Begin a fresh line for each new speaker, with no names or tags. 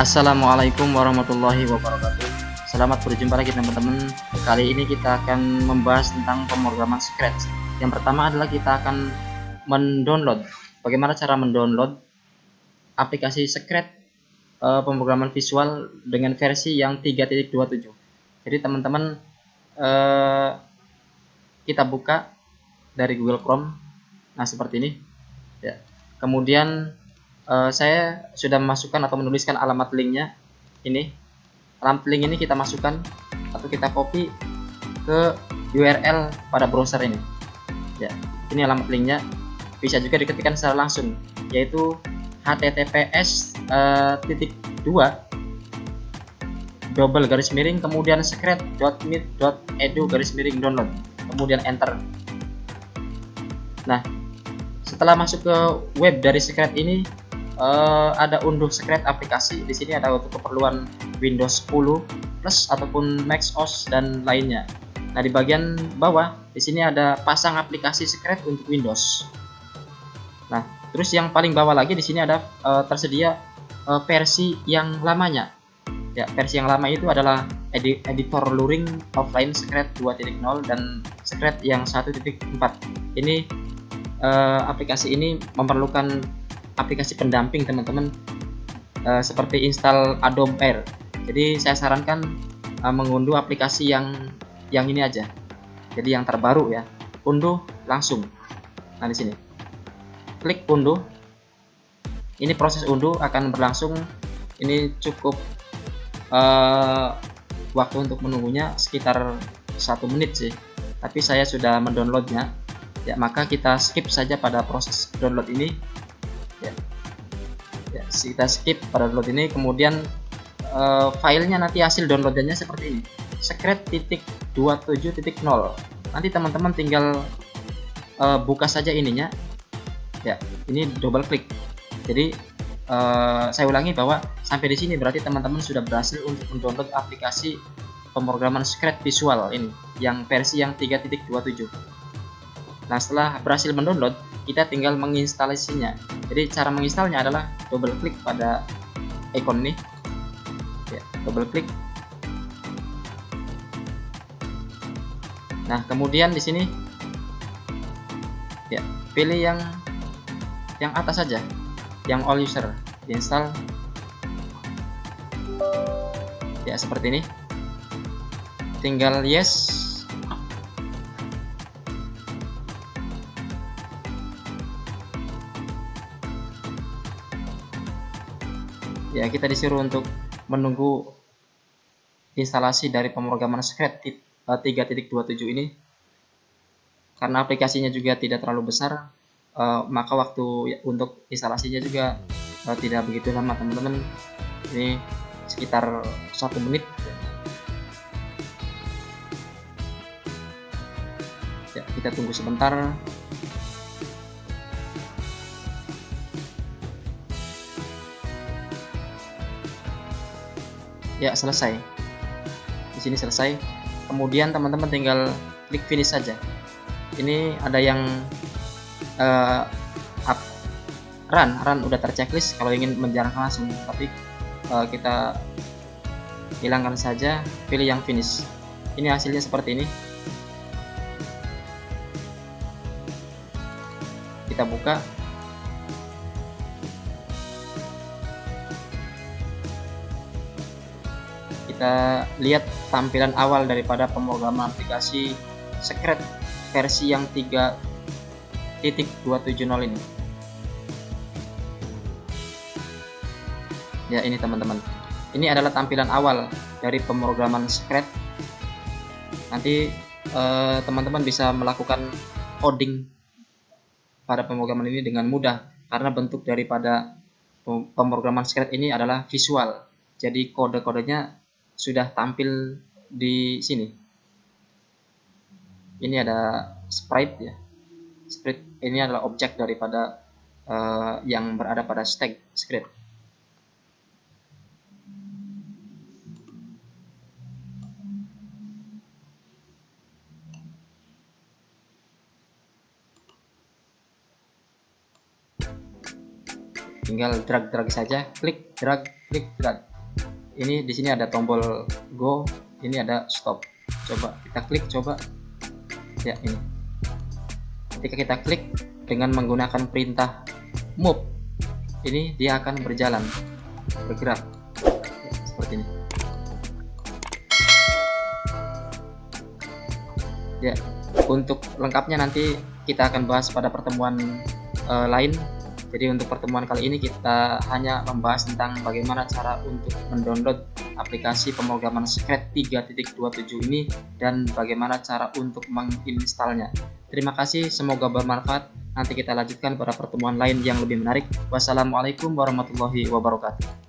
Assalamualaikum warahmatullahi wabarakatuh. Selamat berjumpa lagi teman-teman. Kali ini kita akan membahas tentang pemrograman Scratch. Yang pertama adalah kita akan mendownload. Bagaimana cara mendownload aplikasi Scratch pemrograman visual dengan versi yang 3.27. Jadi teman-teman kita buka dari Google Chrome. Nah, seperti ini. Ya. Kemudian saya sudah memasukkan atau menuliskan alamat linknya. Ini alamat link ini kita masukkan atau kita copy ke URL pada browser ini. Ya, ini alamat linknya. Bisa juga diketikkan secara langsung, yaitu https:///////////// kemudian scratch.mit.edu/download, kemudian enter. Nah, setelah masuk ke web dari Scratch ini, ada unduh Scratch aplikasi. Di sini ada untuk keperluan Windows 10 Plus ataupun Mac OS dan lainnya. Nah, di bagian bawah di sini ada pasang aplikasi Scratch untuk Windows. Nah, terus yang paling bawah lagi di sini ada tersedia versi yang lamanya. Ya, versi yang lama itu adalah editor luring offline Scratch 2.0 dan Scratch yang 1.4. Ini aplikasi ini memerlukan aplikasi pendamping teman-teman, seperti install Adobe Air. Jadi saya sarankan mengunduh aplikasi yang ini aja. Jadi yang terbaru ya. Unduh langsung. Nah, di sini klik unduh. Ini proses unduh akan berlangsung. Ini cukup waktu untuk menunggunya sekitar 1 menit sih. Tapi saya sudah mendownloadnya. Ya, maka kita skip saja pada proses download ini. Ya, kita skip pada download ini. Kemudian filenya nanti hasil downloadannya seperti ini, Scratch.27.0. Nanti teman-teman tinggal buka saja ininya. Ya, ini double klik. Jadi saya ulangi bahwa sampai di sini berarti teman-teman sudah berhasil untuk mendownload aplikasi pemrograman Scratch visual ini yang versi yang 3.27. Nah, setelah berhasil mendownload, kita tinggal menginstalasinya. Jadi cara menginstalnya adalah double klik pada icon ini. Ya, double klik. Nah, kemudian di sini ya, pilih yang atas saja, yang all user, diinstal. Ya, seperti ini. Tinggal yes. Ya, kita disuruh untuk menunggu instalasi dari pemrograman Scratch 3.27 ini. Karena aplikasinya juga tidak terlalu besar, maka waktu untuk instalasinya juga tidak begitu lama teman-teman. Ini sekitar 1 menit. Ya, kita tunggu sebentar. Ya, selesai. Di sini selesai. Kemudian teman-teman tinggal klik finish saja. Ini ada yang run udah terchecklist kalau ingin menjalankan langsung, tapi kita hilangkan saja, pilih yang finish. Ini hasilnya seperti ini. Kita buka. Kita lihat tampilan awal daripada pemrograman aplikasi Scratch versi yang 3.270 ini. Ya, ini teman-teman. Ini adalah tampilan awal dari pemrograman Scratch. Nanti teman-teman bisa melakukan coding pada pemrograman ini dengan mudah karena bentuk daripada pemrograman Scratch ini adalah visual. Jadi kode-kodenya sudah tampil di sini. Ini ada sprite ya. Sprite ini adalah objek daripada yang berada pada stack script. Tinggal drag saja, klik, drag, klik, drag. Ini di sini ada tombol go, ini ada stop. Coba kita klik, coba ya, ini ketika kita klik dengan menggunakan perintah move, ini dia akan berjalan, bergerak ya, seperti ini ya. Untuk lengkapnya nanti kita akan bahas pada pertemuan lain. Jadi untuk pertemuan kali ini kita hanya membahas tentang bagaimana cara untuk mendownload aplikasi pemrograman Scratch 3.27 ini dan bagaimana cara untuk menginstalnya. Terima kasih, semoga bermanfaat. Nanti kita lanjutkan pada pertemuan lain yang lebih menarik. Wassalamualaikum warahmatullahi wabarakatuh.